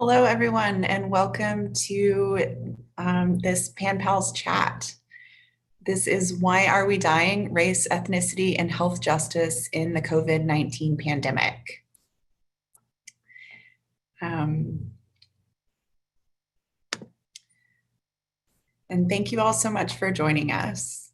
Hello, everyone, and welcome to this Pan Pals chat. This is Why Are We Dying? Race, Ethnicity, and Health Justice in the COVID-19 Pandemic. And thank you all so much for joining us.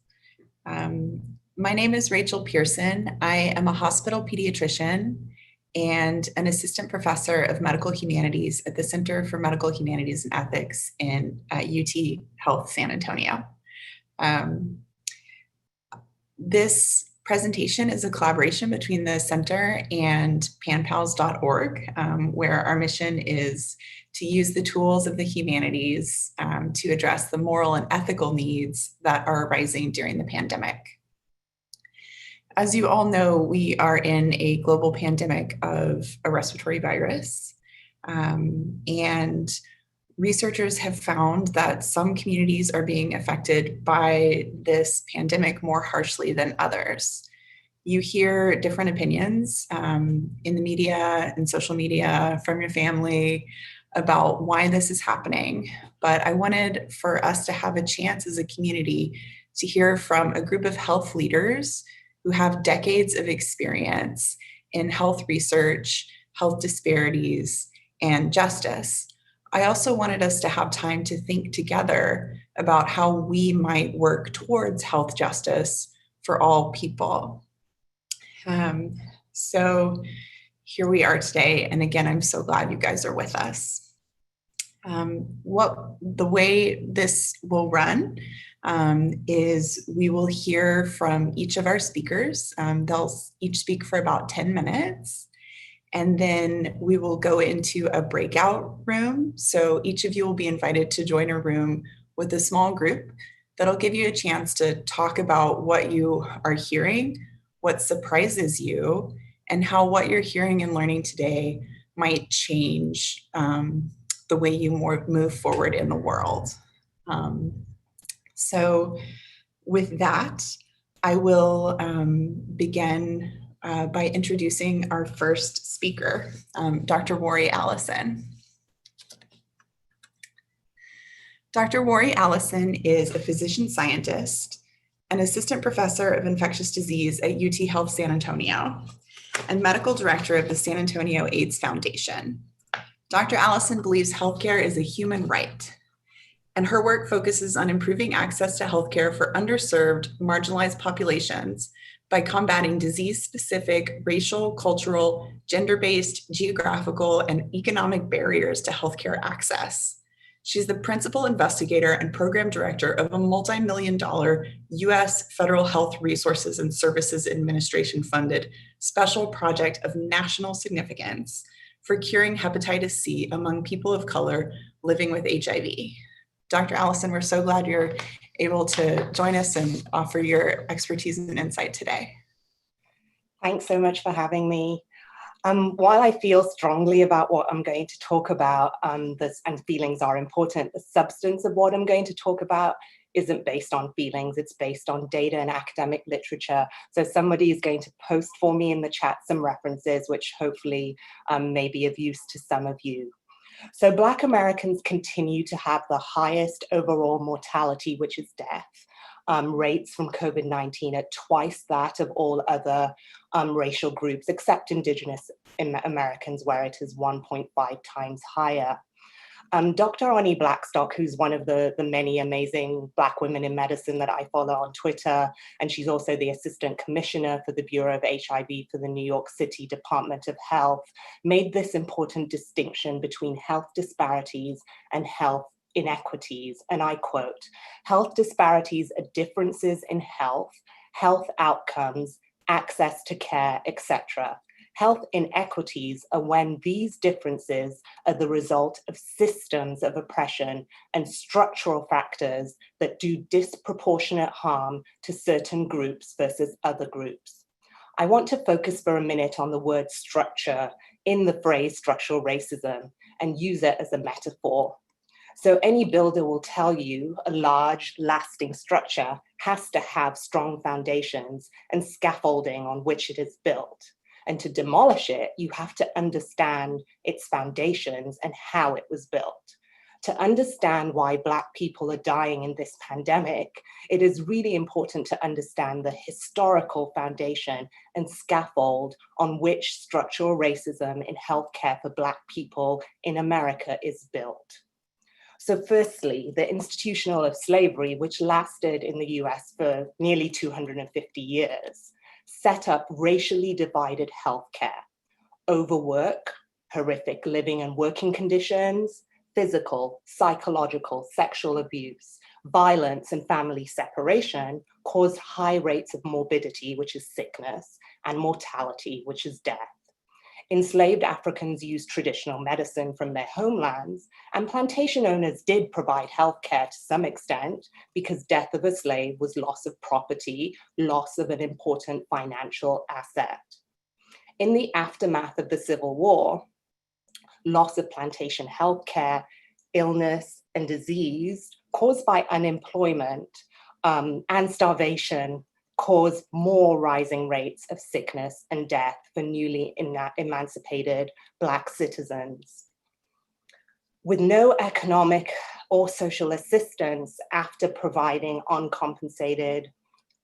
My name is Rachel Pearson. I am a hospital pediatrician and an assistant professor of medical humanities at the Center for Medical Humanities and Ethics at UT Health San Antonio. This presentation is a collaboration between the center and panpals.org, where our mission is to use the tools of the humanities to address the moral and ethical needs that are arising during the pandemic. As you all know, we are in a global pandemic of a respiratory virus, and researchers have found that some communities are being affected by this pandemic more harshly than others. You hear different opinions in the media and social media from your family about why this is happening, but I wanted for us to have a chance as a community to hear from a group of health leaders who have decades of experience in health research, health disparities, and justice. I also wanted us to have time to think together about how we might work towards health justice for all people. So here we are today, and again, I'm so glad you guys are with us. The way this will run is we will hear from each of our speakers. They'll each speak for about 10 minutes. And then we will go into a breakout room. So each of you will be invited to join a room with a small group that'll give you a chance to talk about what you are hearing, what surprises you, and how what you're hearing and learning today might change the way you move forward in the world. So with that, I will begin by introducing our first speaker, Dr. Wari Allison. Dr. Wari Allison is a physician scientist, an assistant professor of infectious disease at UT Health San Antonio, and medical director of the San Antonio AIDS Foundation. Dr. Allison believes healthcare is a human right, and her work focuses on improving access to healthcare for underserved, marginalized populations by combating disease-specific, racial, cultural, gender-based, geographical, and economic barriers to healthcare access. She's the principal investigator and program director of a multi-million-dollar U.S. Federal Health Resources and Services Administration-funded special project of national significance for curing hepatitis C among people of color living with HIV. Dr. Allison, we're so glad you're able to join us and offer your expertise and insight today. Thanks so much for having me. While I feel strongly about what I'm going to talk about, and feelings are important, the substance of what I'm going to talk about isn't based on feelings, it's based on data and academic literature. So somebody is going to post for me in the chat some references, which hopefully may be of use to some of you. So Black Americans continue to have the highest overall mortality, which is death, rates from COVID-19 at twice that of all other racial groups, except Indigenous Americans, where it is 1.5 times higher. Dr. Oni Blackstock, who's one of the many amazing Black women in medicine that I follow on Twitter, and she's also the Assistant Commissioner for the Bureau of HIV for the New York City Department of Health, made this important distinction between health disparities and health inequities. And I quote, "Health disparities are differences in health, health outcomes, access to care, etc. Health inequities are when these differences are the result of systems of oppression and structural factors that do disproportionate harm to certain groups versus other groups." I want to focus for a minute on the word structure in the phrase structural racism and use it as a metaphor. So any builder will tell you a large, lasting structure has to have strong foundations and scaffolding on which it is built. And to demolish it, you have to understand its foundations and how it was built. To understand why Black people are dying in this pandemic, it is really important to understand the historical foundation and scaffold on which structural racism in healthcare for Black people in America is built. So firstly, the institutional of slavery, which lasted in the US for nearly 250 years, set up racially divided healthcare, overwork, horrific living and working conditions, physical, psychological, sexual abuse, violence, and family separation caused high rates of morbidity, which is sickness, and mortality, which is death. Enslaved Africans used traditional medicine from their homelands, and plantation owners did provide healthcare to some extent because death of a slave was loss of property, loss of an important financial asset. In the aftermath of the Civil War, loss of plantation healthcare, illness, and disease caused by unemployment and starvation caused more rising rates of sickness and death for newly emancipated Black citizens. With no economic or social assistance after providing uncompensated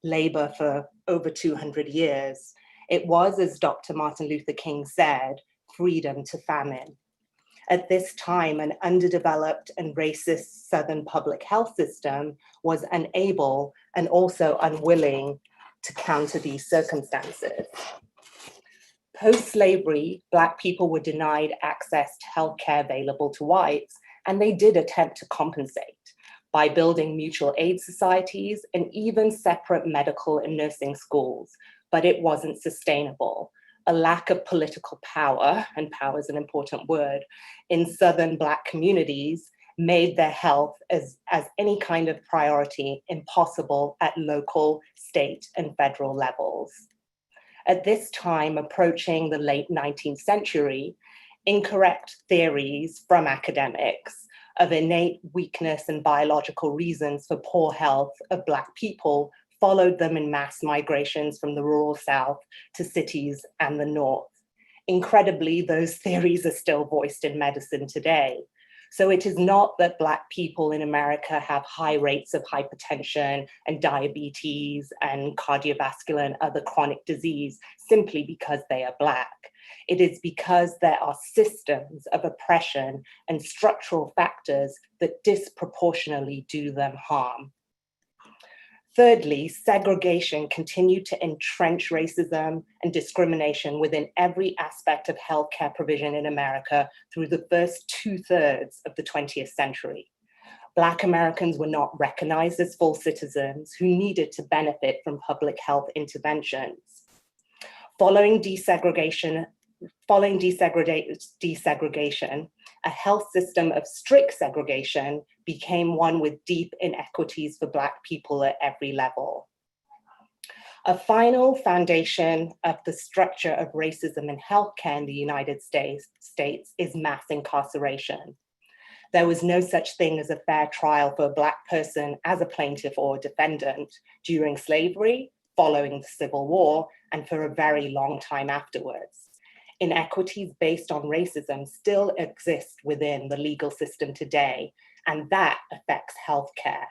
labor for over 200 years, it was, as Dr. Martin Luther King said, freedom to famine. At this time, an underdeveloped and racist Southern public health system was unable and also unwilling to counter these circumstances. Post-slavery, Black people were denied access to healthcare available to whites, and they did attempt to compensate by building mutual aid societies and even separate medical and nursing schools, but it wasn't sustainable. A lack of political power, and power is an important word, in Southern Black communities made their health as any kind of priority impossible at local, state, and federal levels. At this time, approaching the late 19th century, incorrect theories from academics of innate weakness and biological reasons for poor health of Black people followed them in mass migrations from the rural South to cities and the North. Incredibly, those theories are still voiced in medicine today. So it is not that Black people in America have high rates of hypertension and diabetes and cardiovascular and other chronic disease simply because they are Black. It is because there are systems of oppression and structural factors that disproportionately do them harm. Thirdly, segregation continued to entrench racism and discrimination within every aspect of healthcare provision in America through the first 2/3 of the 20th century. Black Americans were not recognized as full citizens who needed to benefit from public health interventions. Following desegregation, a health system of strict segregation became one with deep inequities for Black people at every level. A final foundation of the structure of racism in healthcare in the United States is mass incarceration. There was no such thing as a fair trial for a Black person as a plaintiff or defendant during slavery, following the Civil War, and for a very long time afterwards. Inequities based on racism still exist within the legal system today, and that affects healthcare.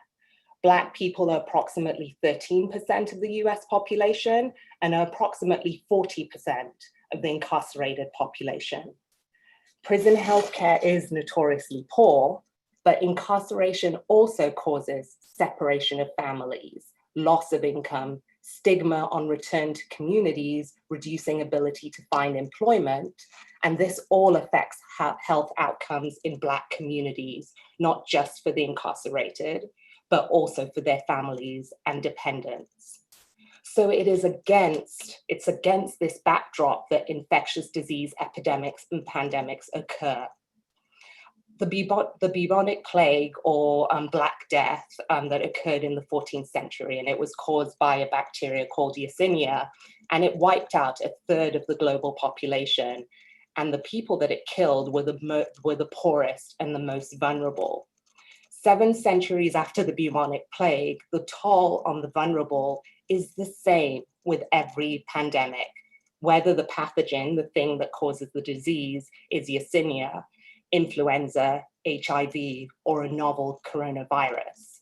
Black people are approximately 13% of the US population and are approximately 40% of the incarcerated population. Prison healthcare is notoriously poor, but incarceration also causes separation of families, loss of income, stigma on return to communities, reducing ability to find employment, and this all affects health outcomes in Black communities, not just for the incarcerated, but also for their families and dependents. So it's against this backdrop that infectious disease epidemics and pandemics occur. The bubonic plague or Black Death that occurred in the 14th century, and it was caused by a bacteria called Yersinia, and it wiped out 1/3 of the global population. And the people that it killed were the poorest and the most vulnerable. 7 centuries after the bubonic plague, the toll on the vulnerable is the same with every pandemic. whether the pathogen, the thing that causes the disease, is Yersinia, influenza, HIV, or a novel coronavirus.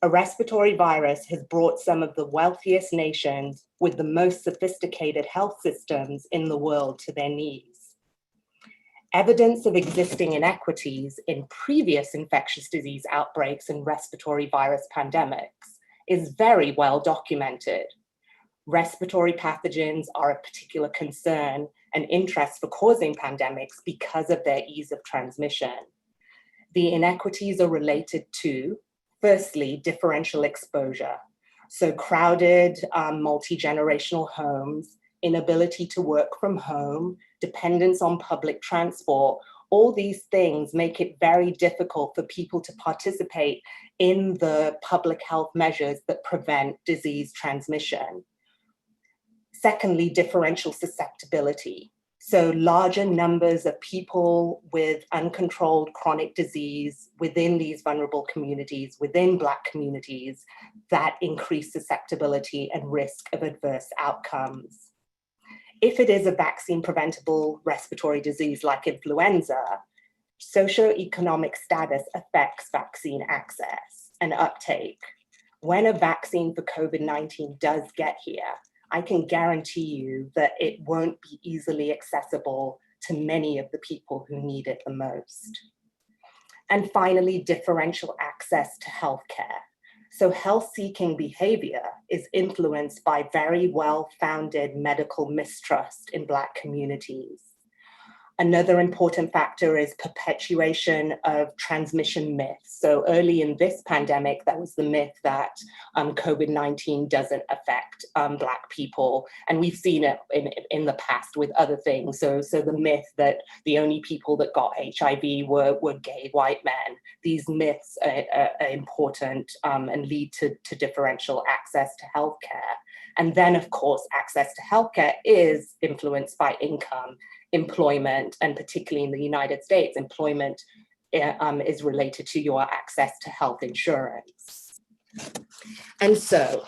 A respiratory virus has brought some of the wealthiest nations with the most sophisticated health systems in the world to their knees. Evidence of existing inequities in previous infectious disease outbreaks and respiratory virus pandemics is very well documented. Respiratory pathogens are a particular concern and interest for causing pandemics because of their ease of transmission. The inequities are related to, firstly, differential exposure. So crowded, multi-generational homes, inability to work from home, dependence on public transport, all these things make it very difficult for people to participate in the public health measures that prevent disease transmission. Secondly, differential susceptibility. So larger numbers of people with uncontrolled chronic disease within these vulnerable communities, within Black communities, that increase susceptibility and risk of adverse outcomes. If it is a vaccine preventable respiratory disease like influenza, socioeconomic status affects vaccine access and uptake. When a vaccine for COVID-19 does get here, I can guarantee you that it won't be easily accessible to many of the people who need it the most. And finally, differential access to healthcare. So health-seeking behavior is influenced by very well-founded medical mistrust in Black communities. Another important factor is perpetuation of transmission myths. So early in this pandemic, that was the myth that COVID-19 doesn't affect Black people. And we've seen it in the past with other things. So the myth that the only people that got HIV were gay white men. These myths are important and lead to differential access to healthcare. And then, of course, access to healthcare is influenced by income, employment, and particularly in the United States, employment is related to your access to health insurance. And so,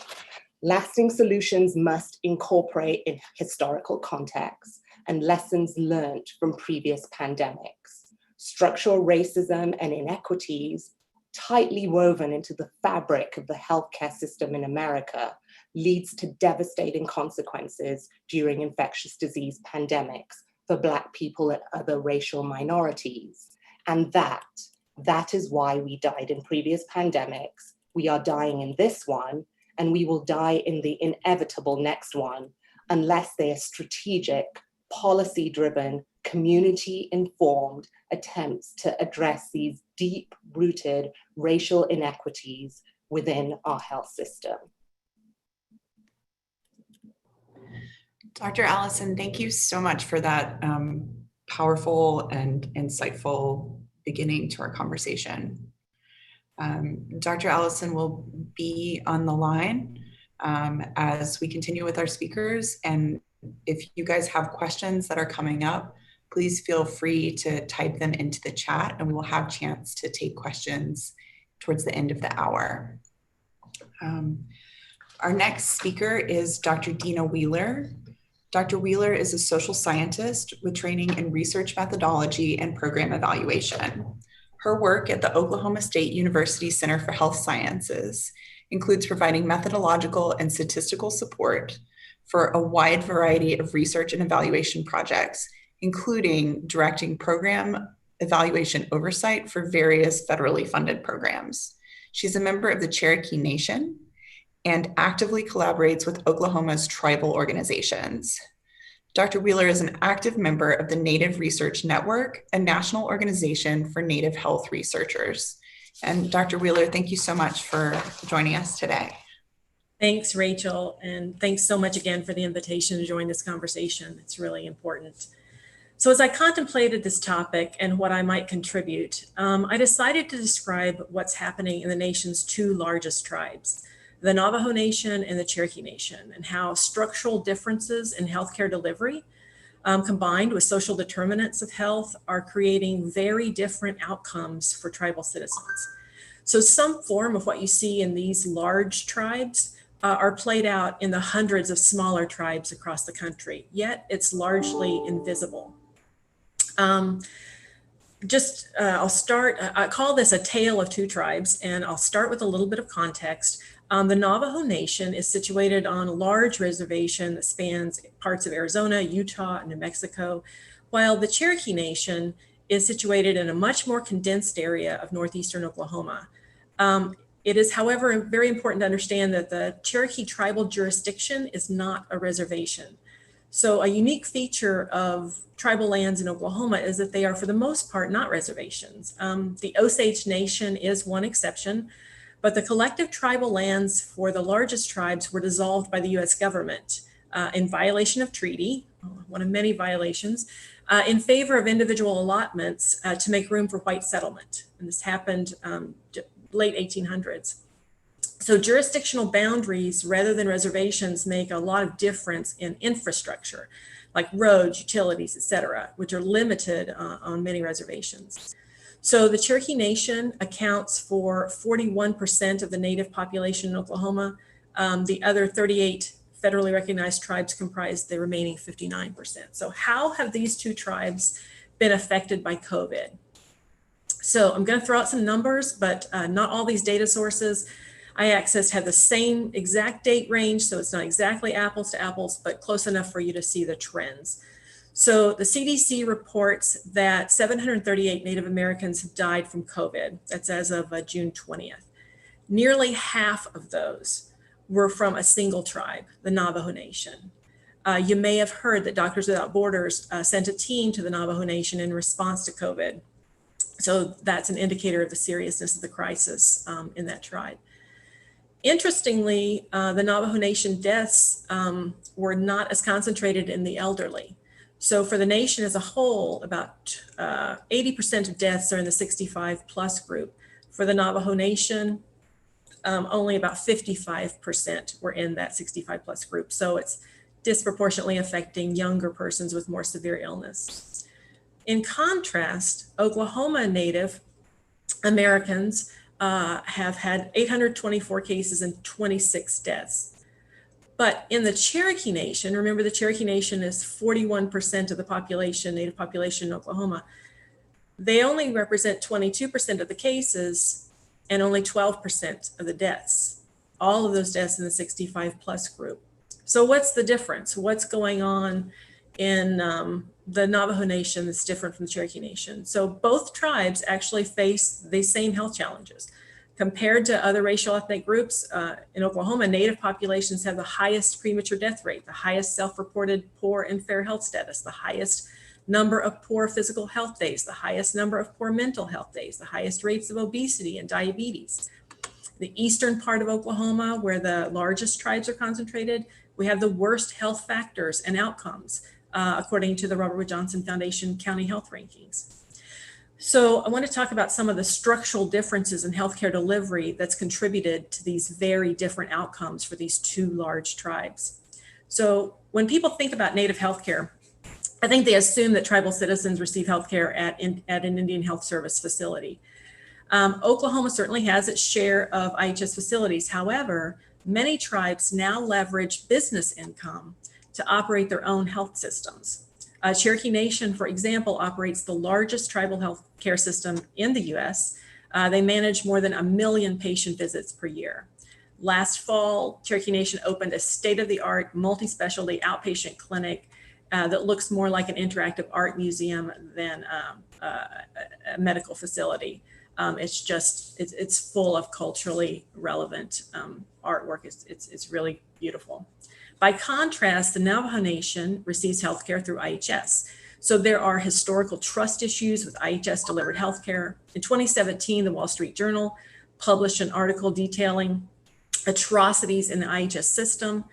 lasting solutions must incorporate in historical context and lessons learned from previous pandemics. Structural racism and inequities tightly woven into the fabric of the healthcare system in America leads to devastating consequences during infectious disease pandemics for Black people and other racial minorities. And that is why we died in previous pandemics. We are dying in this one, and we will die in the inevitable next one, unless they are strategic, policy-driven, community-informed attempts to address these deep-rooted racial inequities within our health system. Dr. Allison, thank you so much for that powerful and insightful beginning to our conversation. Dr. Allison will be on the line as we continue with our speakers. And if you guys have questions that are coming up, please feel free to type them into the chat and we will have a chance to take questions towards the end of the hour. Our next speaker is Dr. Dina Wheeler. Dr. Wheeler is a social scientist with training in research methodology and program evaluation. Her work at the Oklahoma State University Center for Health Sciences includes providing methodological and statistical support for a wide variety of research and evaluation projects, including directing program evaluation oversight for various federally funded programs. She's a member of the Cherokee Nation and actively collaborates with Oklahoma's tribal organizations. Dr. Wheeler is an active member of the Native Research Network, a national organization for Native health researchers. And Dr. Wheeler, thank you so much for joining us today. Thanks, Rachel, and thanks so much again for the invitation to join this conversation. It's really important. So as I contemplated this topic and what I might contribute, I decided to describe what's happening in the nation's two largest tribes, the Navajo Nation and the Cherokee Nation, and how structural differences in healthcare delivery combined with social determinants of health are creating very different outcomes for tribal citizens. So some form of what you see in these large tribes are played out in the hundreds of smaller tribes across the country, yet it's largely invisible. I'll start, I call this a tale of two tribes, and I'll start with a little bit of context. The Navajo Nation is situated on a large reservation that spans parts of Arizona, Utah, and New Mexico, while the Cherokee Nation is situated in a much more condensed area of northeastern Oklahoma. It is, however, very important to understand that the Cherokee tribal jurisdiction is not a reservation. So a unique feature of tribal lands in Oklahoma is that they are, for the most part, not reservations. The Osage Nation is one exception, but the collective tribal lands for the largest tribes were dissolved by the US government in violation of treaty, one of many violations, in favor of individual allotments to make room for white settlement. And this happened late 1800s. So jurisdictional boundaries rather than reservations make a lot of difference in infrastructure, like roads, utilities, et cetera, which are limited on many reservations. So the Cherokee Nation accounts for 41% of the native population in Oklahoma. The other 38 federally recognized tribes comprise the remaining 59%. So how have these two tribes been affected by COVID? So I'm going to throw out some numbers, but not all these data sources I accessed have the same exact date range, so it's not exactly apples to apples, but close enough for you to see the trends. So the CDC reports that 738 Native Americans have died from COVID. That's as of June 20th. Nearly half of those were from a single tribe, the Navajo Nation. You may have heard that Doctors Without Borders sent a team to the Navajo Nation in response to COVID. So that's an indicator of the seriousness of the crisis in that tribe. Interestingly, the Navajo Nation deaths were not as concentrated in the elderly. So for the nation as a whole, about 80% of deaths are in the 65 plus group. For the Navajo Nation, only about 55% were in that 65 plus group. So it's disproportionately affecting younger persons with more severe illness. In contrast, Oklahoma Native Americans have had 824 cases and 26 deaths. But in the Cherokee Nation, remember the Cherokee Nation is 41% of the population, native population in Oklahoma. They only represent 22% of the cases and only 12% of the deaths. All of those deaths in the 65 plus group. So what's the difference? What's going on in the Navajo Nation that's different from the Cherokee Nation? So both tribes actually face the same health challenges. Compared to other racial ethnic groups, in Oklahoma, Native populations have the highest premature death rate, the highest self-reported poor and fair health status, the highest number of poor physical health days, the highest number of poor mental health days, the highest rates of obesity and diabetes. The eastern part of Oklahoma, where the largest tribes are concentrated, we have the worst health factors and outcomes, according to the Robert Wood Johnson Foundation County Health Rankings. So I want to talk about some of the structural differences in healthcare delivery that's contributed to these very different outcomes for these two large tribes. So when people think about Native healthcare, I think they assume that tribal citizens receive healthcare at an Indian Health Service facility. Oklahoma certainly has its share of IHS facilities. However, many tribes now leverage business income to operate their own health systems. Cherokee Nation, for example, operates the largest tribal health care system in the US. They manage more than 1 million patient visits per year. Last fall, Cherokee Nation opened a state-of-the-art multi-specialty outpatient clinic that looks more like an interactive art museum than a medical facility. It's full of culturally relevant artwork. It's really beautiful. By contrast, the Navajo Nation receives healthcare through IHS. So there are historical trust issues with IHS delivered healthcare. In 2017, the Wall Street Journal published an article detailing atrocities in the IHS system.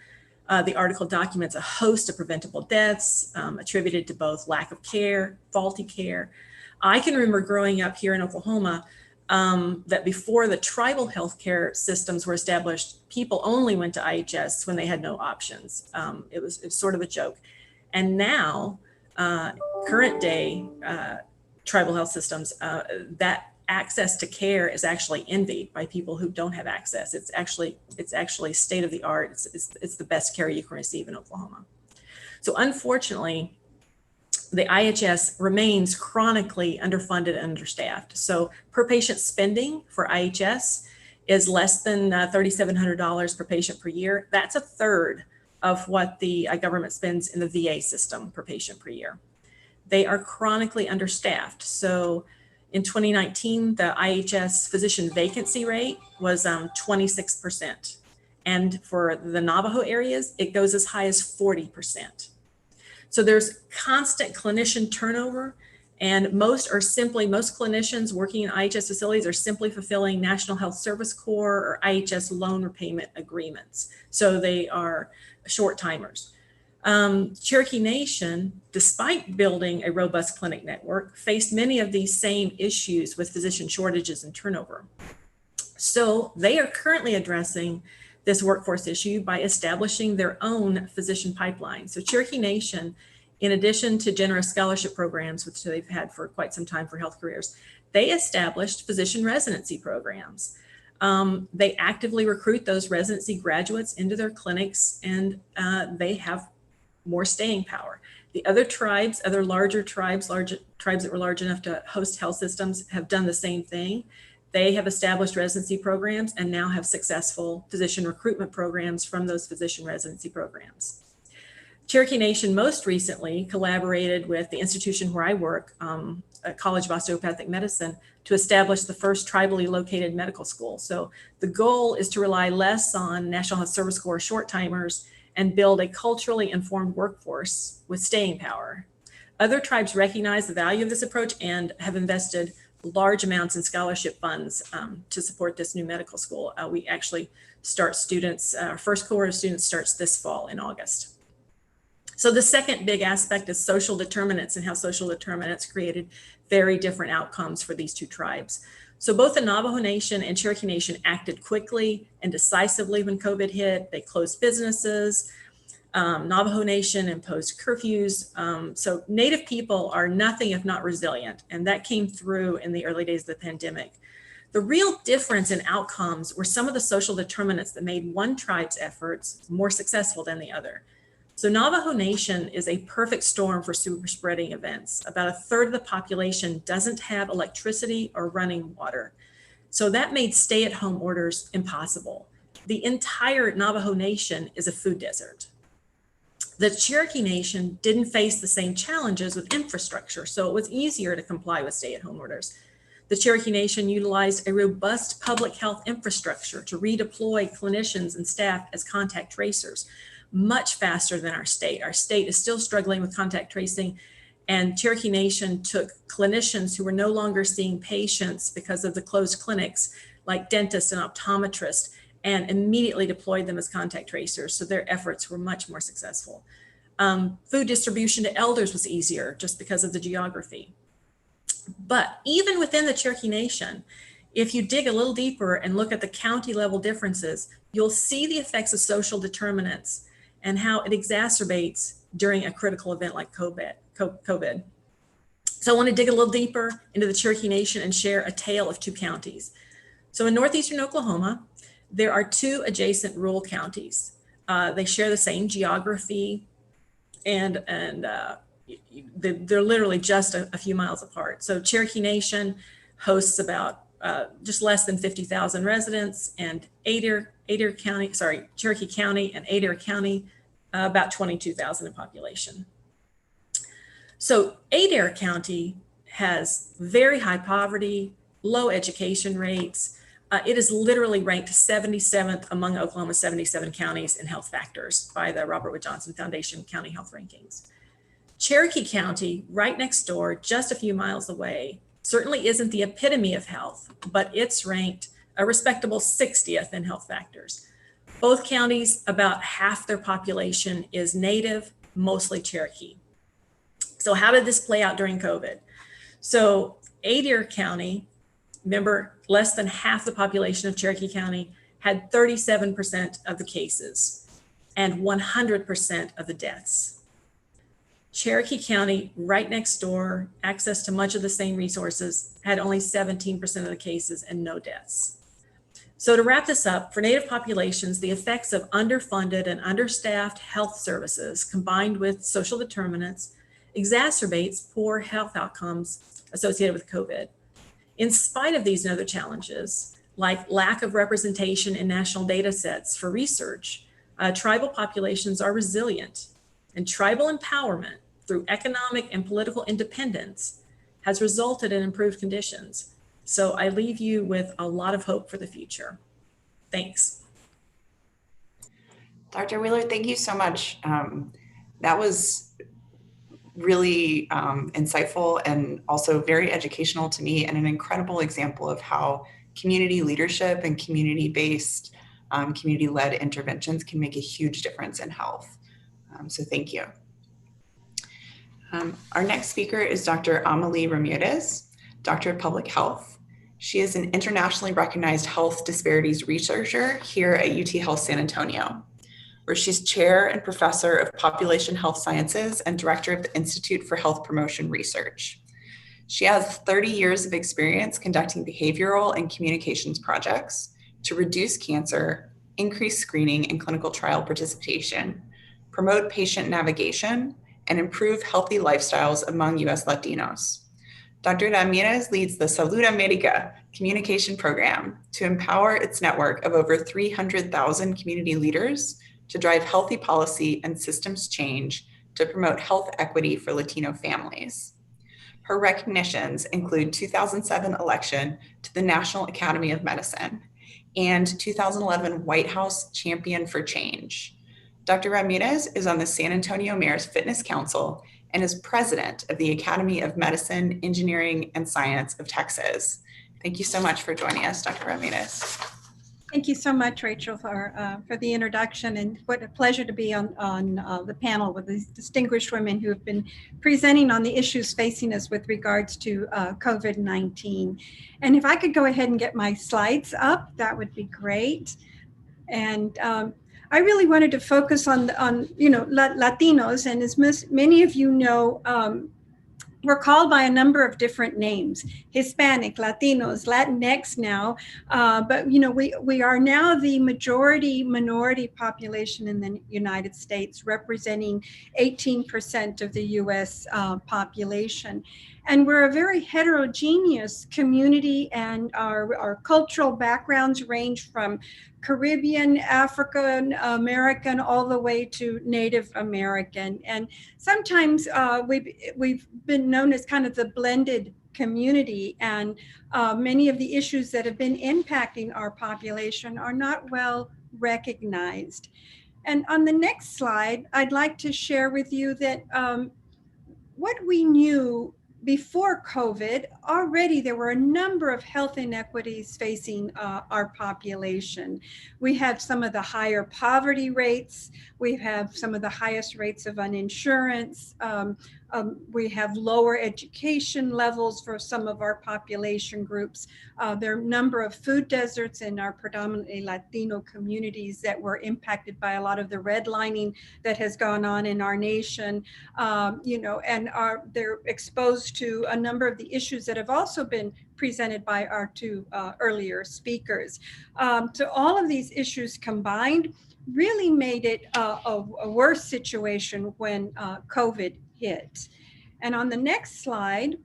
The article documents a host of preventable deaths attributed to both lack of care, faulty care. I can remember growing up here in Oklahoma that before the tribal healthcare systems were established, people only went to IHS when they had no options. It was sort of a joke. And now, current day tribal health systems, that access to care is actually envied by people who don't have access. It's actually state of the art. It's the best care you can receive in Oklahoma. So unfortunately, the IHS remains chronically underfunded and understaffed. So per patient spending for IHS is less than $3,700 per patient per year. That's a third of what the government spends in the VA system per patient per year. They are chronically understaffed. So in 2019, the IHS physician vacancy rate was 26%. And for the Navajo areas, it goes as high as 40%. So there's constant clinician turnover, and most clinicians working in IHS facilities are simply fulfilling National Health Service Corps or IHS loan repayment agreements. So they are short timers. Cherokee Nation, despite building a robust clinic network, faced many of these same issues with physician shortages and turnover. So they are currently addressing this workforce issue by establishing their own physician pipeline. So Cherokee Nation, in addition to generous scholarship programs, which they've had for quite some time for health careers, they established physician residency programs. They actively recruit those residency graduates into their clinics, and they have more staying power. The other tribes, large tribes that were large enough to host health systems, have done the same thing. They have established residency programs and now have successful physician recruitment programs from those physician residency programs. Cherokee Nation most recently collaborated with the institution where I work, College of Osteopathic Medicine, to establish the first tribally located medical school. So the goal is to rely less on National Health Service Corps short timers and build a culturally informed workforce with staying power. Other tribes recognize the value of this approach and have invested large amounts in scholarship funds to support this new medical school. We actually start students, our first cohort of students starts this fall in August. So the second big aspect is social determinants, and how social determinants created very different outcomes for these two tribes. So both the Navajo Nation and Cherokee Nation acted quickly and decisively when COVID hit. They closed businesses. Navajo Nation imposed curfews. So Native people are nothing if not resilient, and that came through in the early days of the pandemic. The real difference in outcomes were some of the social determinants that made one tribe's efforts more successful than the other. So Navajo Nation is a perfect storm for super spreading events. About a third of the population doesn't have electricity or running water. So that made stay-at-home orders impossible. The entire Navajo Nation is a food desert. The Cherokee Nation didn't face the same challenges with infrastructure, so it was easier to comply with stay-at-home orders. The Cherokee Nation utilized a robust public health infrastructure to redeploy clinicians and staff as contact tracers, much faster than our state. Our state is still struggling with contact tracing, and Cherokee Nation took clinicians who were no longer seeing patients because of the closed clinics, like dentists and optometrists, and immediately deployed them as contact tracers. So their efforts were much more successful. Food distribution to elders was easier just because of the geography. But even within the Cherokee Nation, if you dig a little deeper and look at the county level differences, you'll see the effects of social determinants and how it exacerbates during a critical event like COVID. So I want to dig a little deeper into the Cherokee Nation and share a tale of two counties. So in northeastern Oklahoma, there are two adjacent rural counties. They share the same geography, and they're literally just a few miles apart. So Cherokee Nation hosts about just less than 50,000 residents, and Cherokee County and Adair County, about 22,000 in population. So Adair County has very high poverty, low education rates. It is literally ranked 77th among Oklahoma's 77 counties in health factors by the Robert Wood Johnson Foundation County Health Rankings. Cherokee County, right next door, just a few miles away, certainly isn't the epitome of health, but it's ranked a respectable 60th in health factors. Both counties, about half their population is Native, mostly Cherokee. So how did this play out during COVID? So Adair County, remember, less than half the population of Cherokee County, had 37% of the cases and 100% of the deaths. Cherokee County, right next door, access to much of the same resources, had only 17% of the cases and no deaths. So to wrap this up, for Native populations, the effects of underfunded and understaffed health services combined with social determinants exacerbates poor health outcomes associated with COVID. In spite of these and other challenges, like lack of representation in national data sets for research, tribal populations are resilient, and tribal empowerment through economic and political independence has resulted in improved conditions. So I leave you with a lot of hope for the future. Thanks. Dr. Wheeler, thank you so much. That was really insightful and also very educational to me, and an incredible example of how community leadership and community-based, community-led interventions can make a huge difference in health. So thank you. Our next speaker is Dr. Amelie Ramirez, Doctor of Public Health. She is an internationally recognized health disparities researcher here at UT Health San Antonio, where she's chair and professor of population health sciences and director of the Institute for Health Promotion Research. She has 30 years of experience conducting behavioral and communications projects to reduce cancer, increase screening and clinical trial participation, promote patient navigation, and improve healthy lifestyles among US Latinos. Dr. Ramirez leads the Salud America communication program to empower its network of over 300,000 community leaders to drive healthy policy and systems change to promote health equity for Latino families. Her recognitions include 2007 election to the National Academy of Medicine and 2011 White House Champion for Change. Dr. Ramirez is on the San Antonio Mayor's Fitness Council and is president of the Academy of Medicine, Engineering, and Science of Texas. Thank you so much for joining us, Dr. Ramirez. Thank you so much, Rachel, for the introduction, and what a pleasure to be on the panel with these distinguished women who have been presenting on the issues facing us with regards to COVID-19. And if I could go ahead and get my slides up, that would be great. And I really wanted to focus on Latinos, and as many of you know, we're called by a number of different names: Hispanic, Latinos, Latinx now, but we are now the minority population in the United States, representing 18% of the US population. And we're a very heterogeneous community, and our cultural backgrounds range from Caribbean, African American, all the way to Native American. And sometimes we've been known as kind of the blended community, and many of the issues that have been impacting our population are not well recognized. And on the next slide, I'd like to share with you that what we knew before COVID, already there were a number of health inequities facing our population. We have some of the higher poverty rates. We have some of the highest rates of uninsurance. We have lower education levels for some of our population groups. There are a number of food deserts in our predominantly Latino communities that were impacted by a lot of the redlining that has gone on in our nation, and they're exposed to a number of the issues that have also been presented by our two earlier speakers. So all of these issues combined really made it a worse situation when COVID hit. And on the next slide,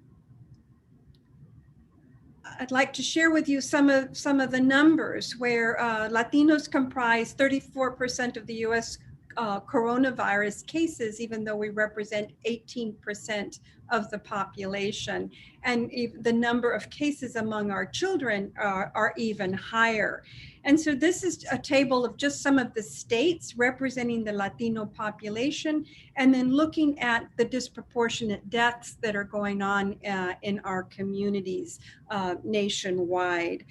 I'd like to share with you some of the numbers where Latinos comprise 34% of the US coronavirus cases, even though we represent 18% of the population. And the number of cases among our children are even higher. And so this is a table of just some of the states representing the Latino population, and then looking at the disproportionate deaths that are going on in our communities nationwide.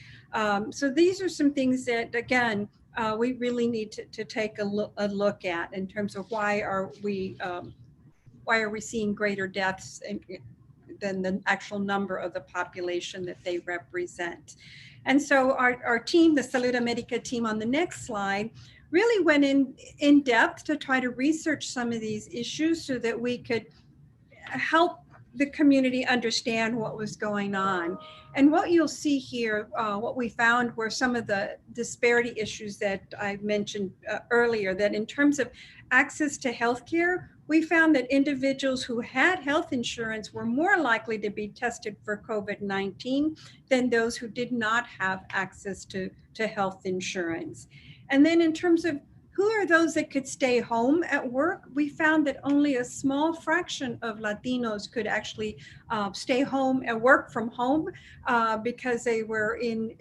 So these are some things that, again, we really need to take a look at in terms of why are we seeing greater deaths than the actual number of the population that they represent. And so our team, the Salud America team on the next slide, really went in depth to try to research some of these issues so that we could help the community understand what was going on. And what you'll see here, what we found were some of the disparity issues that I mentioned earlier, that in terms of access to healthcare, we found that individuals who had health insurance were more likely to be tested for COVID-19 than those who did not have access to health insurance. And then in terms of who are those that could stay home at work, we found that only a small fraction of Latinos could actually stay home and work from home because they were in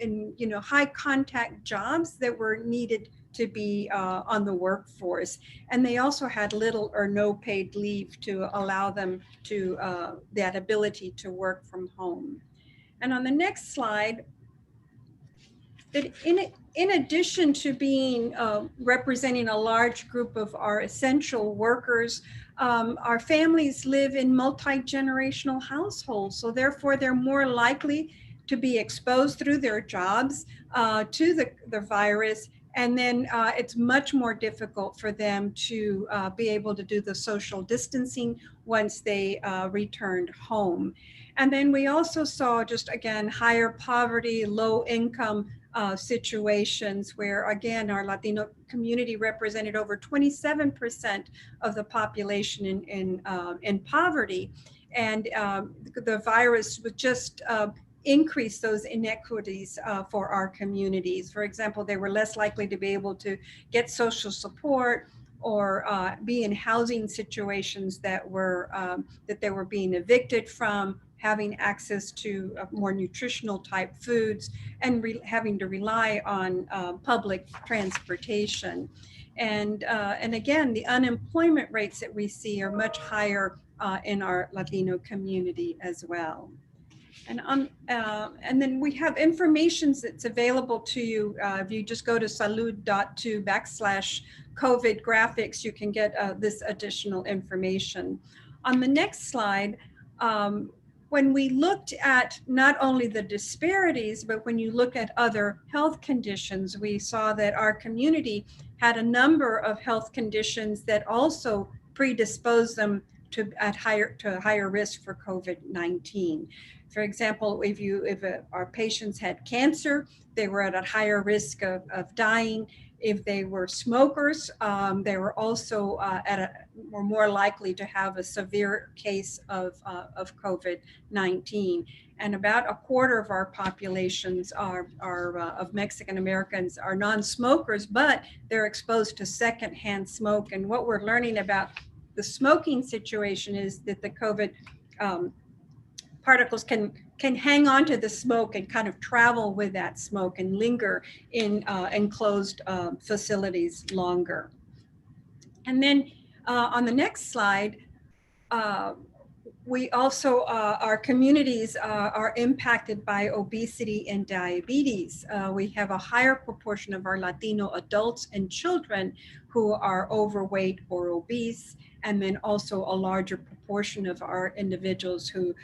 high contact jobs that were needed to be on the workforce. And they also had little or no paid leave to allow them to that ability to work from home. And on the next slide, that in addition to being representing a large group of our essential workers, our families live in multi-generational households. So therefore, they're more likely to be exposed through their jobs to the virus. And then it's much more difficult for them to be able to do the social distancing once they returned home. And then we also saw, just again, higher poverty, low income situations where, again, our Latino community represented over 27% of the population in poverty. And the virus would just increase those inequities for our communities. For example, they were less likely to be able to get social support or be in housing situations that they were being evicted from, having access to more nutritional type foods, and having to rely on public transportation. And again, the unemployment rates that we see are much higher in our Latino community as well. And then we have information that's available to you. If you just go to salud.to/COVID graphics, you can get this additional information. On the next slide, when we looked at not only the disparities, but when you look at other health conditions, we saw that our community had a number of health conditions that also predispose them to higher risk for COVID-19. For example, if our patients had cancer, they were at a higher risk of dying. If they were smokers, they were also were more likely to have a severe case of COVID-19. And about a quarter of our populations of Mexican Americans are non-smokers, but they're exposed to secondhand smoke. And what we're learning about the smoking situation is that the COVID particles can hang on to the smoke and kind of travel with that smoke and linger in enclosed facilities longer. And then on the next slide, we also, our communities are impacted by obesity and diabetes. We have a higher proportion of our Latino adults and children who are overweight or obese, and then also a larger proportion of our individuals who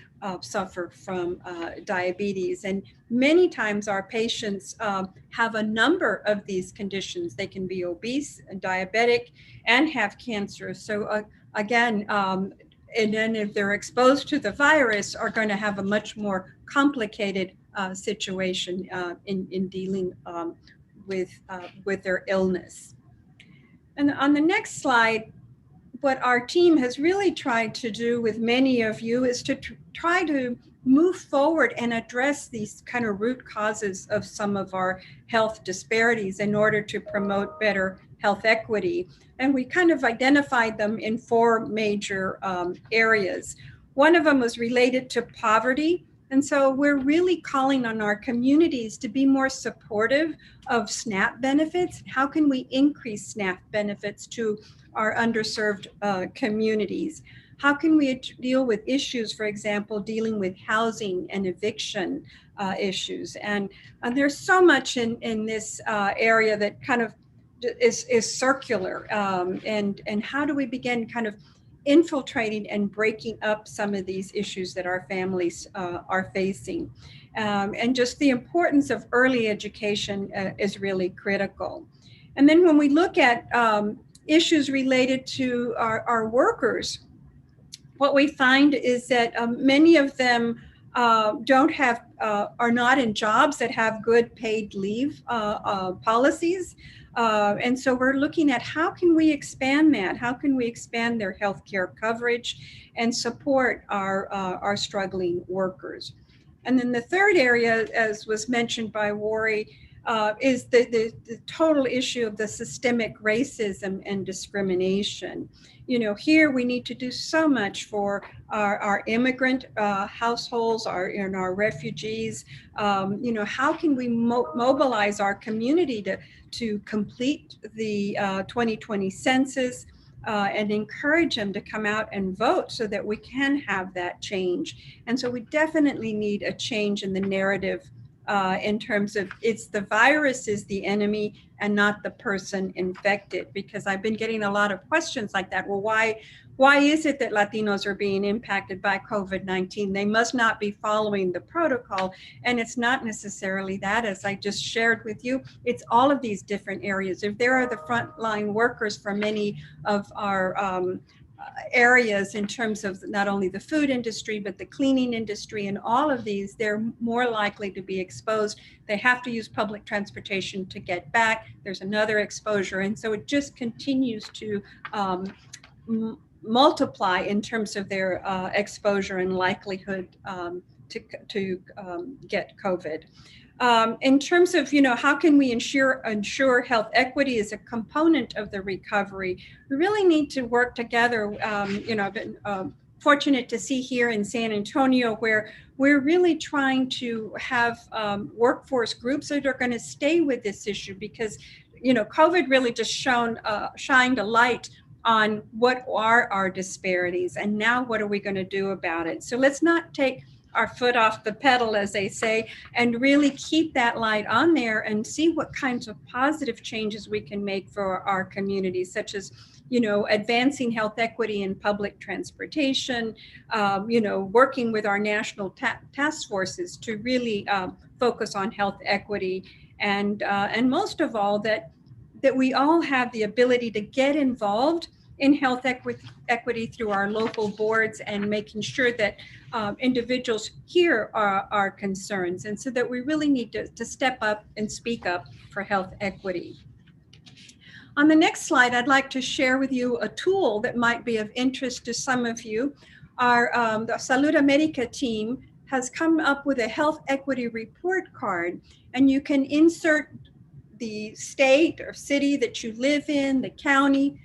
suffer from diabetes. And many times our patients have a number of these conditions. They can be obese and diabetic and have cancer. So again, and then if they're exposed to the virus, are going to have a much more complicated situation in dealing with their illness. And on the next slide, what our team has really tried to do with many of you is to try to move forward and address these kind of root causes of some of our health disparities in order to promote better health equity. And we kind of identified them in four major areas. One of them was related to poverty. And so we're really calling on our communities to be more supportive of SNAP benefits. How can we increase SNAP benefits to our underserved communities? How can we deal with issues, for example, dealing with housing and eviction issues? And there's so much in this area that kind of is circular. And how do we begin kind of infiltrating and breaking up some of these issues that our families are facing? And just the importance of early education is really critical. And then when we look at issues related to our workers, what we find is that many of them are not in jobs that have good paid leave policies. And so we're looking at how can we expand that? How can we expand their healthcare coverage and support our struggling workers? And then the third area, as was mentioned by Wari, is the total issue of the systemic racism and discrimination. You know, here we need to do so much for our immigrant households, our refugees. You know, how can we mobilize our community to complete the 2020 census and encourage them to come out and vote so that we can have that change. And so we definitely need a change in the narrative in terms of it's the virus is the enemy and not the person infected, because I've been getting a lot of questions like that. Well, why is it that Latinos are being impacted by COVID-19? They must not be following the protocol. And it's not necessarily that, as I just shared with you, it's all of these different areas. If there are the frontline workers for many of our areas in terms of not only the food industry, but the cleaning industry and all of these, they're more likely to be exposed. They have to use public transportation to get back. There's another exposure. And so it just continues to multiply in terms of their exposure and likelihood to get COVID. In terms of, you know, how can we ensure health equity is a component of the recovery, we really need to work together. You know, I've been fortunate to see here in San Antonio where we're really trying to have workforce groups that are going to stay with this issue, because, you know, COVID really just shined a light on what are our disparities, and now what are we going to do about it? So let's not take our foot off the pedal, as they say, and really keep that light on there and see what kinds of positive changes we can make for our communities, such as, you know, advancing health equity in public transportation, you know, working with our national task forces to really focus on health equity, and most of all, that we all have the ability to get involved in health equity through our local boards and making sure that individuals hear our concerns, and so that we really need to step up and speak up for health equity. On the next slide, I'd like to share with you a tool that might be of interest to some of you. Our the Salud America team has come up with a health equity report card, and you can insert the state or city that you live in, the county,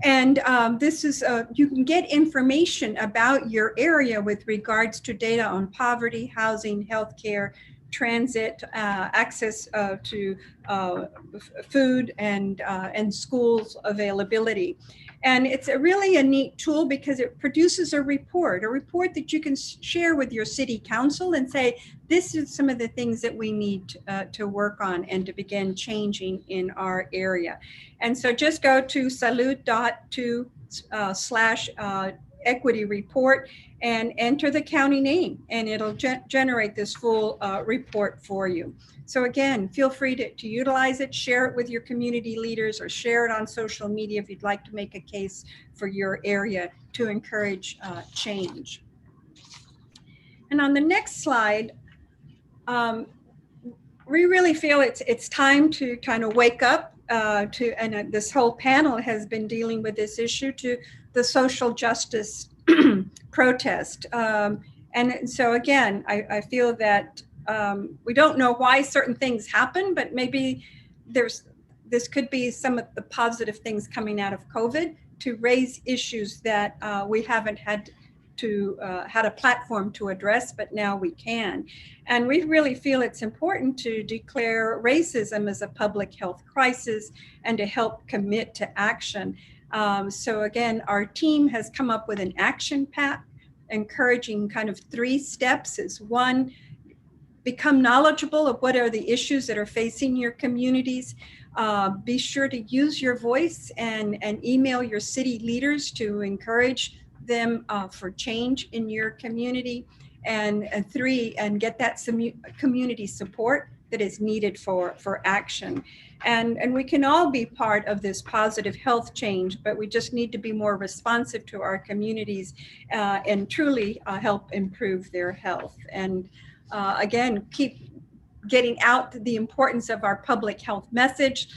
and this is, you can get information about your area with regards to data on poverty, housing, healthcare, transit, access to food, and schools availability. And it's really a neat tool because it produces a report that you can share with your city council and say, this is some of the things that we need to work on and to begin changing in our area. And so just go to salud.to/equity report and enter the county name, and it'll generate this full report for you. So again, feel free to utilize it, share it with your community leaders, or share it on social media if you'd like to make a case for your area to encourage change. And on the next slide, we really feel it's time to kind of wake up and this whole panel has been dealing with this issue, to the social justice protest. And so again, I feel that we don't know why certain things happen, but maybe this could be some of the positive things coming out of COVID to raise issues that we haven't had a platform to address, but now we can. And we really feel it's important to declare racism as a public health crisis and to help commit to action. So again, our team has come up with an action pack encouraging kind of 3 steps. Is 1, become knowledgeable of what are the issues that are facing your communities. Be sure to use your voice and email your city leaders to encourage them for change in your community. And 3, and get that community support that is needed for action. And we can all be part of this positive health change, but we just need to be more responsive to our communities and truly help improve their health. And again, keep getting out the importance of our public health message.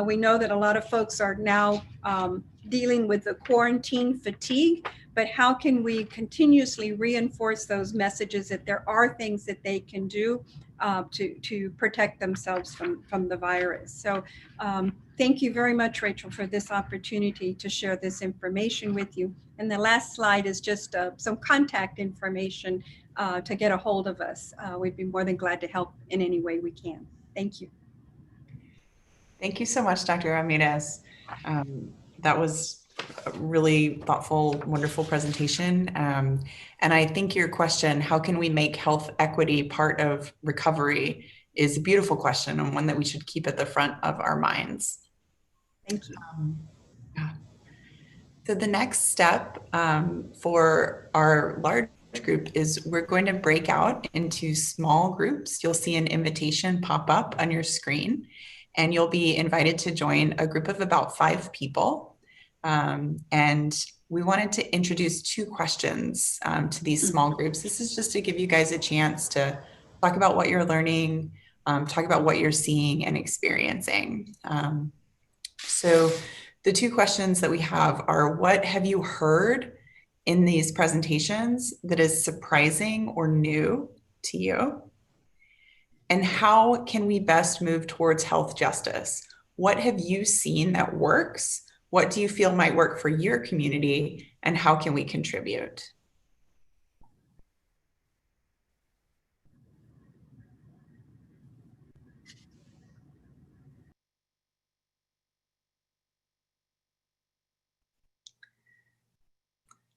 We know that a lot of folks are now dealing with the quarantine fatigue, but how can we continuously reinforce those messages that there are things that they can do to protect themselves from the virus? So thank you very much, Rachel, for this opportunity to share this information with you. And the last slide is just some contact information to get a hold of us. We'd be more than glad to help in any way we can. Thank you. Thank you so much, Dr. Ramirez. That was a really thoughtful, wonderful presentation. And I think your question, how can we make health equity part of recovery, is a beautiful question and one that we should keep at the front of our minds. Thank you. Yeah. So the next step for our large group is we're going to break out into small groups. You'll see an invitation pop up on your screen, and you'll be invited to join a group of about 5 people. And we wanted to introduce 2 questions to these small groups. This is just to give you guys a chance to talk about what you're learning, talk about what you're seeing and experiencing. So the 2 questions that we have are, what have you heard in these presentations that is surprising or new to you? And how can we best move towards health justice? What have you seen that works? What do you feel might work for your community? And how can we contribute?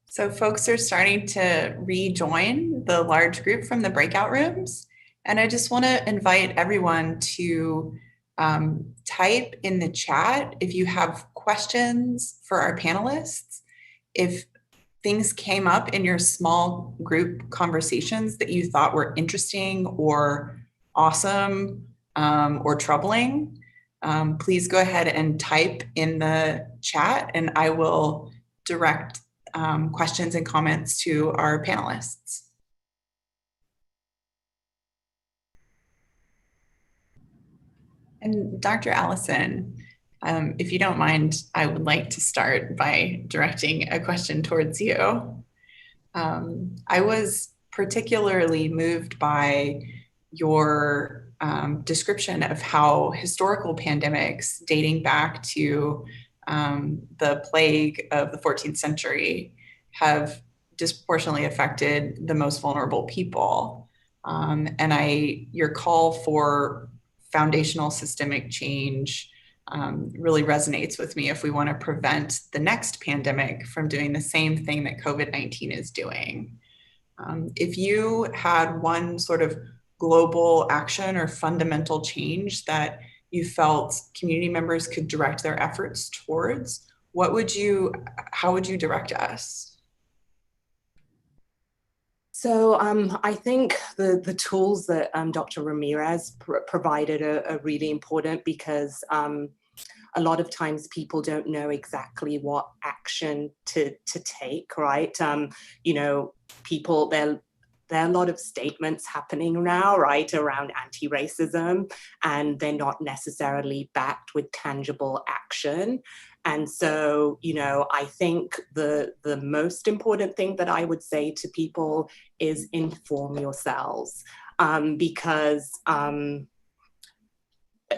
So folks are starting to rejoin the large group from the breakout rooms. And I just want to invite everyone to type in the chat if you have questions for our panelists. If things came up in your small group conversations that you thought were interesting or awesome or troubling, please go ahead and type in the chat, and I will direct questions and comments to our panelists. And Dr. Allison, if you don't mind, I would like to start by directing a question towards you. I was particularly moved by your description of how historical pandemics dating back to the plague of the 14th century have disproportionately affected the most vulnerable people. And your call for foundational systemic change really resonates with me if we want to prevent the next pandemic from doing the same thing that COVID-19 is doing. If you had one sort of global action or fundamental change that you felt community members could direct their efforts towards, how would you direct us? So I think the tools that Dr. Ramirez provided are really important, because a lot of times people don't know exactly what action to take, right? You know, there are a lot of statements happening now, right, around anti-racism, and they're not necessarily backed with tangible action. And so, you know, I think the most important thing that I would say to people is inform yourselves, because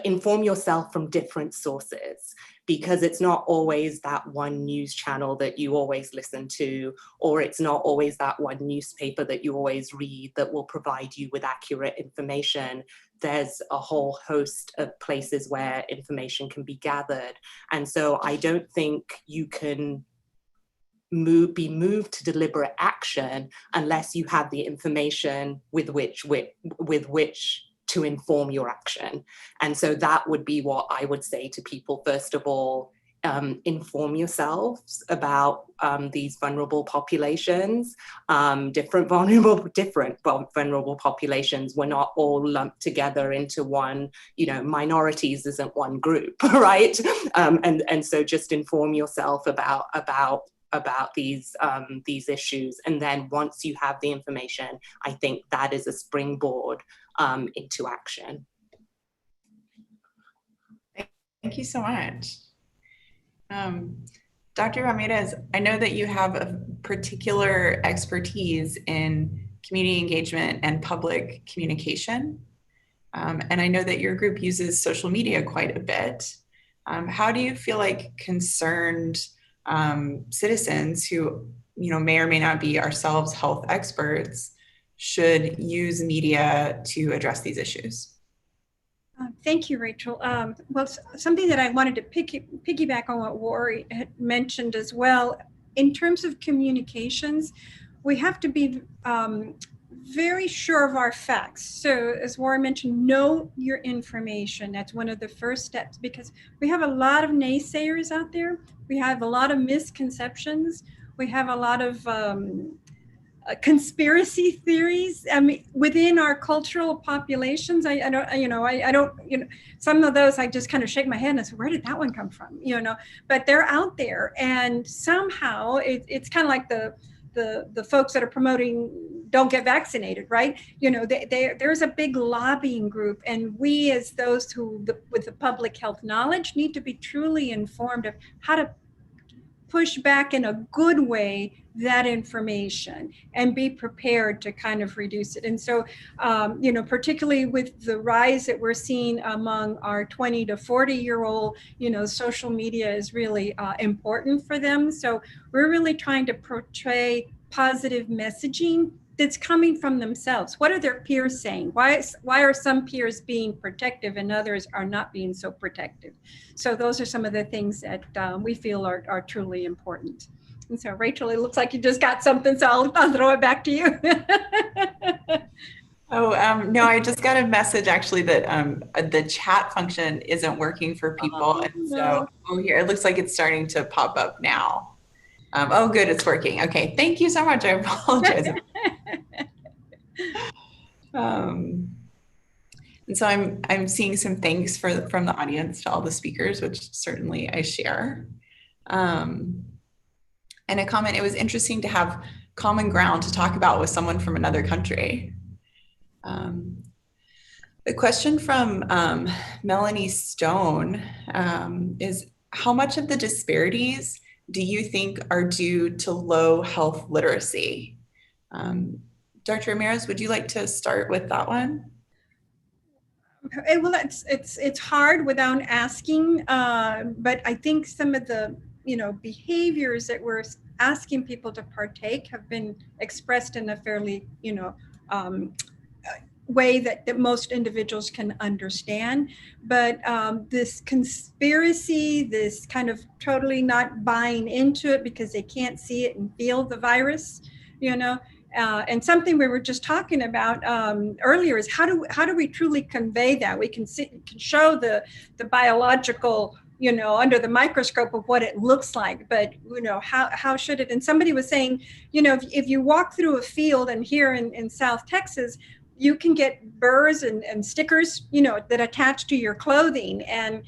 inform yourself from different sources, because it's not always that one news channel that you always listen to, or it's not always that one newspaper that you always read that will provide you with accurate information. There's a whole host of places where information can be gathered. And so I don't think you can be moved to deliberate action unless you have the information with which to inform your action. And so that would be what I would say to people. First of all, inform yourselves about these vulnerable populations, different vulnerable populations. We're not all lumped together into one, minorities isn't one group, right? And so just inform yourself about these issues. And then once you have the information, I think that is a springboard into action. Thank you so much. Dr. Ramirez, I know that you have a particular expertise in community engagement and public communication. And I know that your group uses social media quite a bit. How do you feel like concerned citizens who may or may not be ourselves health experts should use media to address these issues? Thank you, Rachel. Well, something that I wanted to piggyback on what Wari had mentioned as well, in terms of communications, we have to be very sure of our facts. So as Wari mentioned, know your information. That's one of the first steps, because we have a lot of naysayers out there. We have a lot of misconceptions. We have a lot of conspiracy theories. I mean, within our cultural populations, I don't, some of those I just kind of shake my head and I say, where did that one come from? But they're out there, and somehow it's kind of like the folks that are promoting don't get vaccinated, right? There's a big lobbying group, and we as those with the public health knowledge need to be truly informed of how to push back in a good way that information and be prepared to kind of reduce it. And so, particularly with the rise that we're seeing among our 20 to 40-year-old, social media is really important for them. So we're really trying to portray positive messaging that's coming from themselves. What are their peers saying? Why are some peers being protective and others are not being so protective? So those are some of the things that we feel are truly important. And so, Rachel, it looks like you just got something, so I'll throw it back to you. No, I just got a message actually that the chat function isn't working for people. And so, here, it looks like it's starting to pop up now. Oh, good, it's working. Okay, thank you so much. I apologize. And so I'm seeing some thanks from the audience to all the speakers, which certainly I share. And a comment, it was interesting to have common ground to talk about with someone from another country. The question from Melanie Stone is, how much of the disparities do you think are due to low health literacy? Dr. Ramirez, would you like to start with that one? Well, it's hard without asking, but I think some of the behaviors that we're asking people to partake have been expressed in a fairly way that most individuals can understand. But this conspiracy, this kind of totally not buying into it because they can't see it and feel the virus, and something we were just talking about earlier is how do we truly convey that? We can show the biological, under the microscope of what it looks like, but how should it? And somebody was saying, if you walk through a field, and here in South Texas, you can get burrs and stickers, that attach to your clothing. And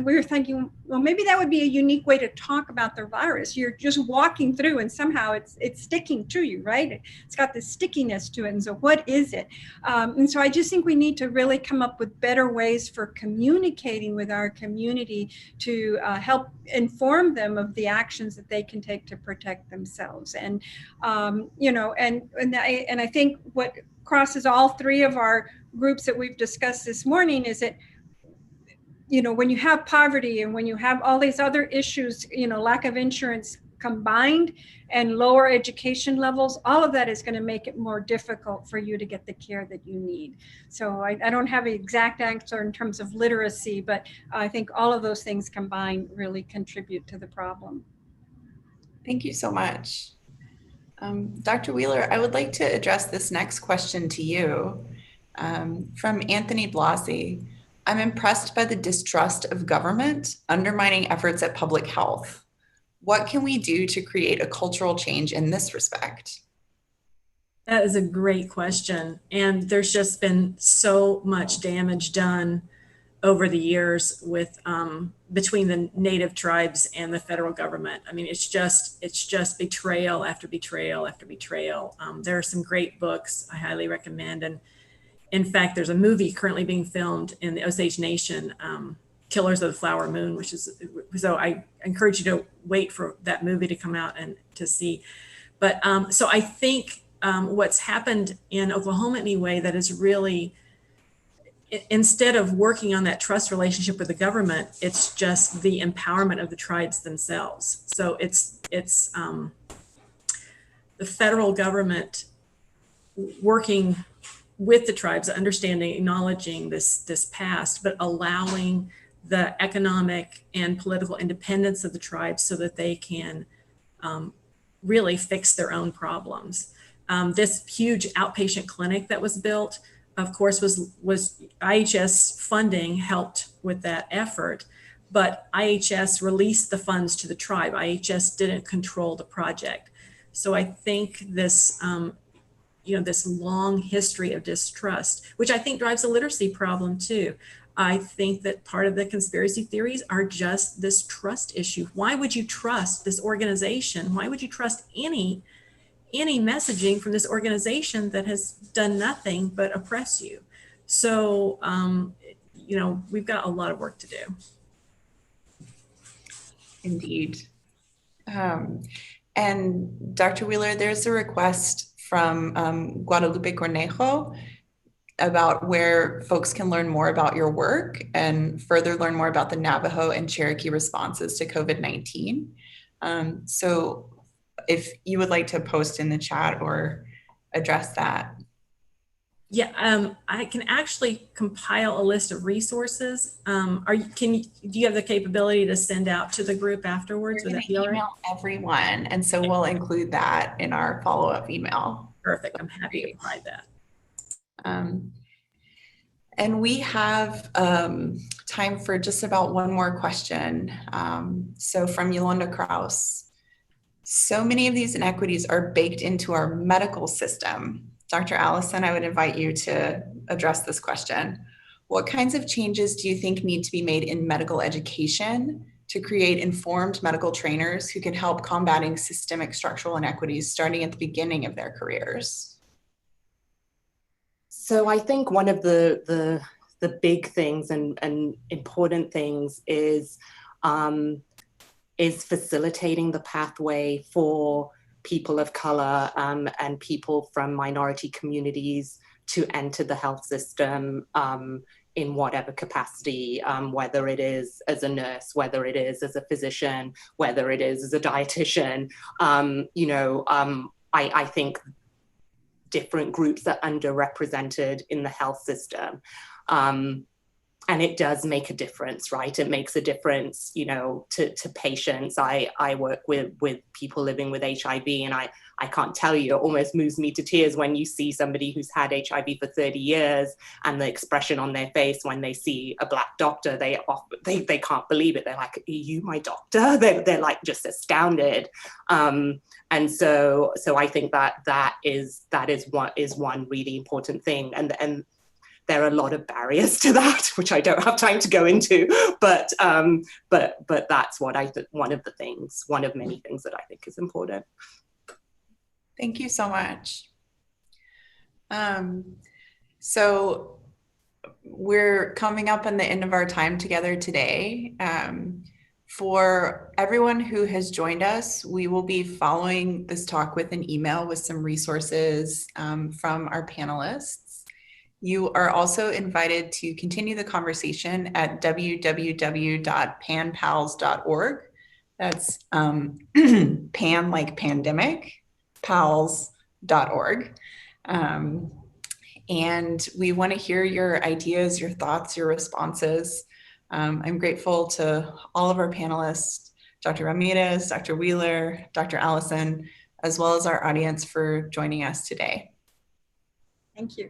we were thinking, well, maybe that would be a unique way to talk about the virus. You're just walking through and somehow it's sticking to you, right? It's got this stickiness to it. And so what is it? And so I just think we need to really come up with better ways for communicating with our community to help inform them of the actions that they can take to protect themselves. And, and I think what crosses all three of our groups that we've discussed this morning is that, when you have poverty and when you have all these other issues, lack of insurance combined and lower education levels, all of that is going to make it more difficult for you to get the care that you need. So I don't have an exact answer in terms of literacy, but I think all of those things combined really contribute to the problem. Thank you so much. Dr. Wheeler, I would like to address this next question to you from Anthony Blasi. I'm impressed by the distrust of government undermining efforts at public health. What can we do to create a cultural change in this respect? That is a great question. And there's just been so much damage done over the years with between the native tribes and the federal government. I mean, it's just betrayal after betrayal after betrayal. There are some great books I highly recommend. And in fact, there's a movie currently being filmed in the Osage Nation, Killers of the Flower Moon, which is, so I encourage you to wait for that movie to come out and to see. But so I think what's happened in Oklahoma anyway, that is really, instead of working on that trust relationship with the government, it's just the empowerment of the tribes themselves. So it's the federal government working with the tribes, understanding, acknowledging this past, but allowing the economic and political independence of the tribes so that they can really fix their own problems. This huge outpatient clinic that was built, of course, was IHS funding helped with that effort, but IHS released the funds to the tribe. IHS didn't control the project. So I think this, this long history of distrust, which I think drives a literacy problem too. I think that part of the conspiracy theories are just this trust issue. Why would you trust this organization? Why would you trust any messaging from this organization that has done nothing but oppress you? So, we've got a lot of work to do. Indeed. And Dr. Wheeler, there's a request from Guadalupe Cornejo about where folks can learn more about your work and further learn more about the Navajo and Cherokee responses to COVID-19. So if you would like to post in the chat or address that. Yeah, I can actually compile a list of resources. Do you have the capability to send out to the group afterwards? We're going to email everyone, and so we'll include that in our follow-up email. Perfect. I'm happy to provide that. And we have time for just about one more question. So from Yolanda Kraus. So many of these inequities are baked into our medical system. Dr. Allison, I would invite you to address this question. What kinds of changes do you think need to be made in medical education to create informed medical trainers who can help combating systemic structural inequities starting at the beginning of their careers? So I think one of the big things and important things is facilitating the pathway for people of color and people from minority communities to enter the health system in whatever capacity, whether it is as a nurse, whether it is as a physician, whether it is as a dietitian. I think different groups are underrepresented in the health system. And it does make a difference, right? It makes a difference, to patients. I work with people living with HIV, and I can't tell you, it almost moves me to tears when you see somebody who's had HIV for 30 years and the expression on their face when they see a Black doctor, they can't believe it. They're like, "Are you my doctor?" They're like just astounded. And so I think that is one really important thing. And there are a lot of barriers to that, which I don't have time to go into, but that's what one of many things that I think is important. Thank you so much. So we're coming up on the end of our time together today. For everyone who has joined us, we will be following this talk with an email with some resources from our panelists. You are also invited to continue the conversation at www.panpals.org. That's pan like pandemic, pals.org. And we want to hear your ideas, your thoughts, your responses. I'm grateful to all of our panelists, Dr. Ramirez, Dr. Wheeler, Dr. Allison, as well as our audience for joining us today. Thank you.